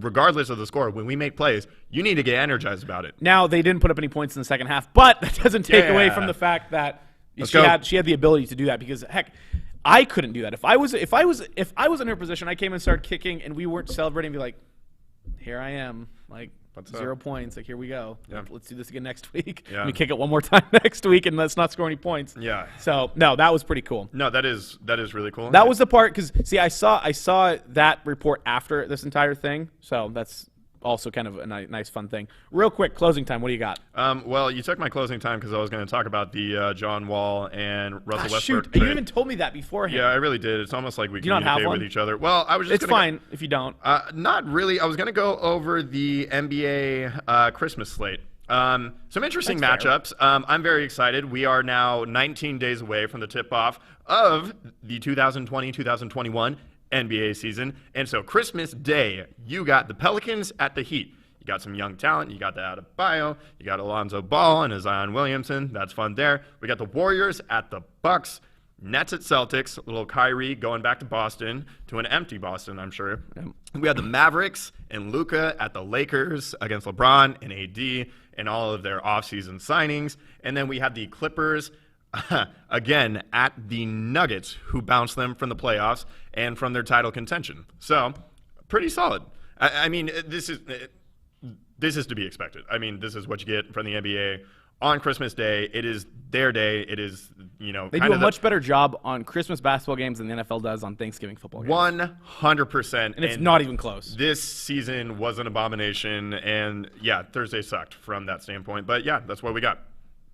regardless of the score, when we make plays, you need to get energized about it. Now they didn't put up any points in the second half, but that doesn't take away Yeah. from the fact that Let's she go. had the ability to do that. Because heck, I couldn't do that. If I was in her position, I came and started kicking, and we weren't celebrating. Be like, here I am, like What's 0 up? points. Like here we go. Yeah. Let's do this again next week. Yeah. Let me kick it one more time next week, and let's not score any points. Yeah. So no, that was pretty cool. No, that is really cool. That was the part because see, I saw that report after this entire thing, so that's also kind of a nice fun thing. Real quick, closing time. What do you got? Well, you took my closing time because I was going to talk about the John Wall and Russell Westbrook Shoot, trade. you even told me that beforehand. Yeah, I really did. It's almost like we you not have communicate one? with each other. Well, I was just It's gonna fine if you don't. Not really. I was going to go over the NBA Christmas slate. Some interesting That's fair. matchups. I'm very excited. We are now 19 days away from the tip-off of the 2020-2021 NBA season. And so Christmas Day, you got the Pelicans at the Heat. You got some young talent. You got the Adebayo. You got Alonzo Ball and Zion Williamson. That's fun there. We got the Warriors at the Bucks. Nets at Celtics, a little Kyrie going back to Boston, to an empty Boston, I'm sure. We had the Mavericks and Luka at the Lakers against LeBron and AD and all of their offseason signings. And then we had the Clippers, again, at the Nuggets, who bounced them from the playoffs and from their title contention. So, pretty solid. I mean, this is to be expected. I mean, this is what you get from the NBA on Christmas Day. It is their day. It is, They do a much better job on Christmas basketball games than the NFL does on Thanksgiving football games. 100%. And it's not even close. This season was an abomination, and yeah, Thursday sucked from that standpoint. But yeah, that's what we got.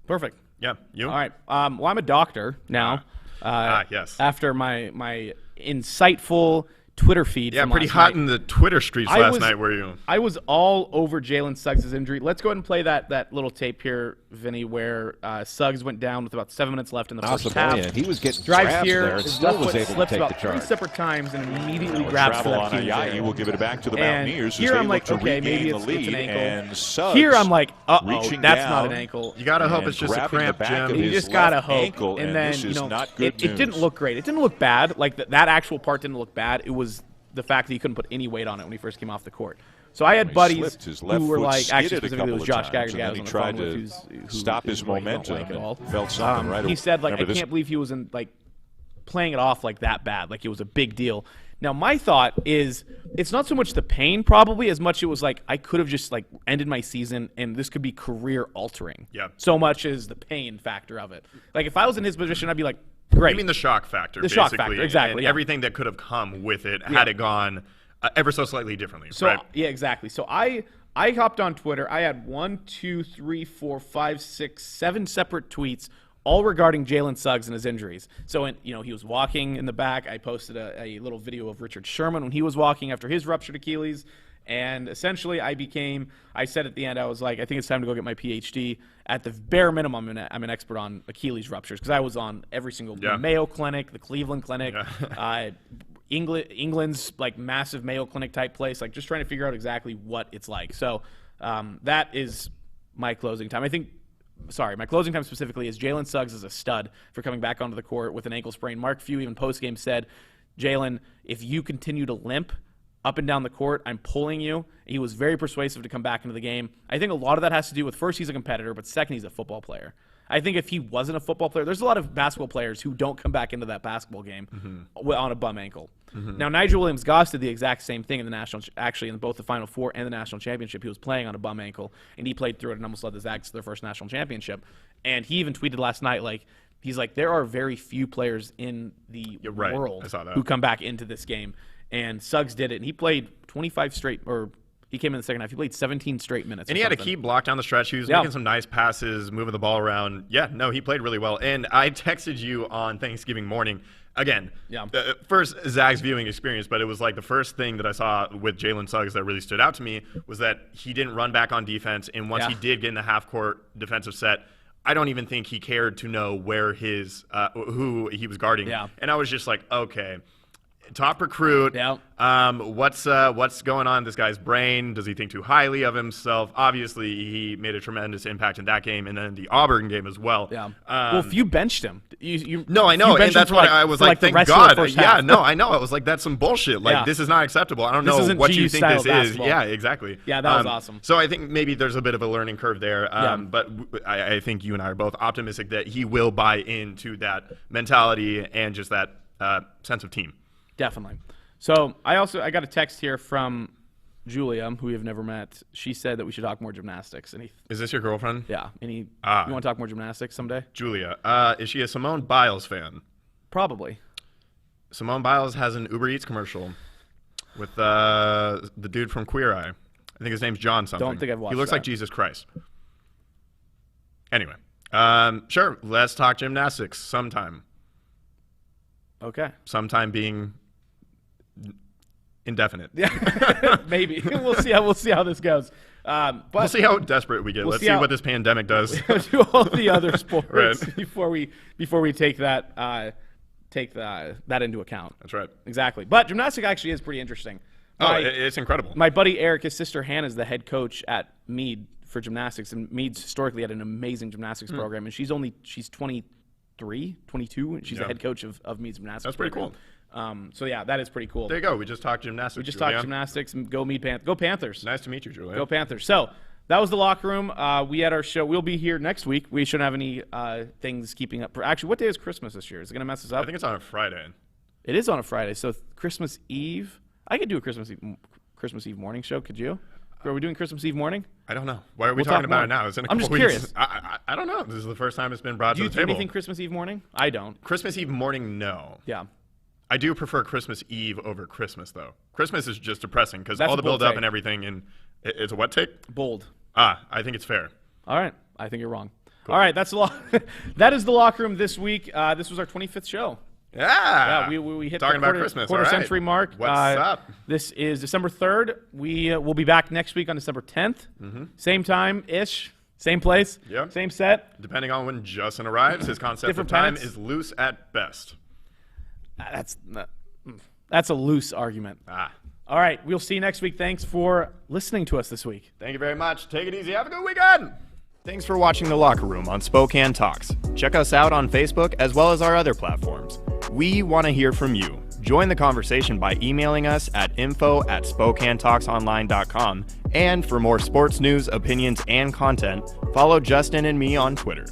Perfect. Yeah, you? All right. Well, I'm a doctor now. Yes. After my insightful Twitter feed. Yeah, from pretty last hot night. in the Twitter streets last night, were you? I was all over Jalen Suggs' injury. Let's go ahead and play that little tape here, Vinny, where Suggs went down with about 7 minutes left in the first half. He was getting Drives trapped here, there and his still left was foot able to slips take about the 3 charge. separate times and immediately grabs for Travel that on Achilles Ayayi tendon. will give it back to the And Mountaineers here as they I'm look like, to okay, regain maybe the it's lead. an ankle. And Suggs Here I'm like, reaching that's down. not an ankle. You gotta hope and it's just a grabbing the cramp, back Jim. of You his just gotta left hope. ankle, and and then this is not good it didn't news. look great. It didn't look bad. Like that actual part didn't look bad. It was the fact that he couldn't put any weight on it when he first came off the court. So I had He buddies slipped. His left who were foot like, actually skidded a specifically it was couple of Josh Gagger, times, the guy I and was then on he the phone tried with, to who stop is his what you don't momentum like at all. and felt something right He said, like, I Remember this- can't believe he wasn't like playing it off like that bad. Like it was a big deal. Now my thought is it's not so much the pain probably as much it was like I could have just like ended my season and this could be career altering. Yeah. So much as the pain factor of it. Like if I was in his position, I'd be like, great. You mean the shock factor, The basically. shock factor, exactly, And yeah. everything that could have come with it had it gone ever so slightly differently, So right? yeah, exactly. So I hopped on Twitter. I had 1, 2, 3, 4, 5, 6, 7 separate tweets, all regarding Jalen Suggs and his injuries. So he was walking in the back. I posted a little video of Richard Sherman when he was walking after his ruptured Achilles. And essentially, I said at the end, I was like, I think it's time to go get my PhD. At the bare minimum, I'm an expert on Achilles ruptures because I was on every single Yeah. Mayo Clinic, the Cleveland Clinic, Yeah. England's like massive Mayo Clinic type place, like just trying to figure out exactly what it's like. So that is my closing time. My closing time specifically is Jalen Suggs is a stud for coming back onto the court with an ankle sprain. Mark Few even post-game said, Jalen, if you continue to limp up and down the court, I'm pulling you. He was very persuasive to come back into the game. I think a lot of that has to do with, first, he's a competitor, but second, he's a football player. I think if he wasn't a football player, there's a lot of basketball players who don't come back into that basketball game on a bum ankle. Now, Nigel Williams-Goss did the exact same thing in the in both the Final Four and the national championship. He was playing on a bum ankle, and he played through it and almost led the Zags to their first national championship. And he even tweeted last night, he's like, there are very few players in the right. world I saw that. who come back into this game. And Suggs did it, and he played 25 straight, or he came in the second half. He played 17 straight minutes. And or he had a something. key block down the stretch. He was Yeah. making some nice passes, moving the ball around. Yeah, no, he played really well. And I texted you on Thanksgiving morning again, Yeah. First Zag's viewing experience, but it was like the first thing that I saw with Jalen Suggs that really stood out to me was that he didn't run back on defense, and once he did get in the half-court defensive set, I don't even think he cared to know where his who he was guarding. Yeah. And I was just like, okay, top recruit. Yeah. What's going on in this guy's brain? Does he think too highly of himself? Obviously, he made a tremendous impact in that game and then the Auburn game as well. Yeah. Well, if you benched him, No, I know, you and benched him that's for what I was for like. the Thank rest of the God. first Yeah, half. no, I know. I was like, that's some bullshit. Like, Yeah. this is not acceptable. I don't This know isn't what you GU think style this is. basketball. Yeah, exactly. Yeah, that was awesome. So I think maybe there's a bit of a learning curve there. Yeah. But I think you and I are both optimistic that he will buy into that mentality and just that sense of team. Definitely. So I got a text here from Julia, who we have never met. She said that we should talk more gymnastics. Is this your girlfriend? You want to talk more gymnastics someday? Julia. Is she a Simone Biles fan? Probably. Simone Biles has an Uber Eats commercial with the dude from Queer Eye. I think his name's John something. Don't think I've watched He looks that. like Jesus Christ. Anyway, sure. Let's talk gymnastics sometime. Okay. Sometime being indefinite. Yeah. Maybe. We'll see how this goes. But We'll see how desperate we get. Let's see what this pandemic does. do all the other sports Right. before we take that into account. That's right. Exactly. But gymnastics actually is pretty interesting. It's incredible. My buddy Eric, his sister Hannah, is the head coach at Meade for gymnastics, and Meade's historically had an amazing gymnastics program, and she's 23, 22, and she's the head coach of Meade's gymnastics. That's pretty program. So yeah, that is pretty cool. There you go. We just talked gymnastics. We just Julia. talked gymnastics and go Meade Go Panthers. Nice to meet you, Julia. Go Panthers. So that was the locker room. We had our show. We'll be here next week. We shouldn't have any things keeping up. Actually, what day is Christmas this year? Is it going to mess us up? I think it's on a Friday. It is on a Friday. So Christmas Eve. I could do a Christmas Eve morning show. Could you? Are we doing Christmas Eve morning? I don't know. Why are we We'll talking talk about more. it now? It's in a I'm couple just weeks. curious. I don't know. This is the first time it's been brought Do to you the do table. anything Christmas Eve morning? I don't. Christmas Eve morning, no. Yeah. I do prefer Christmas Eve over Christmas, though. Christmas is just depressing because That's all a the bold build-up take. and everything, and it's a what take? Bold. I think it's fair. All right. I think you're wrong. All right. That's that is the locker room this week. This was our 25th show. Yeah. Yeah, we hit Talking the about Christmas. quarter All right. century mark. What's up? This is December 3rd. We will be back next week on December 10th. Same time-ish. Same place. Yep. Same set. Depending on when Justin arrives, his concept Different of time planets. is loose at best. That's a loose argument. All right. We'll see you next week. Thanks for listening to us this week. Thank you very much. Take it easy. Have a good weekend. Thanks for watching The Locker Room on Spokane Talks. Check us out on Facebook as well as our other platforms. We want to hear from you. Join the conversation by emailing us at info@SpokaneTalksOnline.com. And for more sports news, opinions, and content, follow Justin and me on Twitter.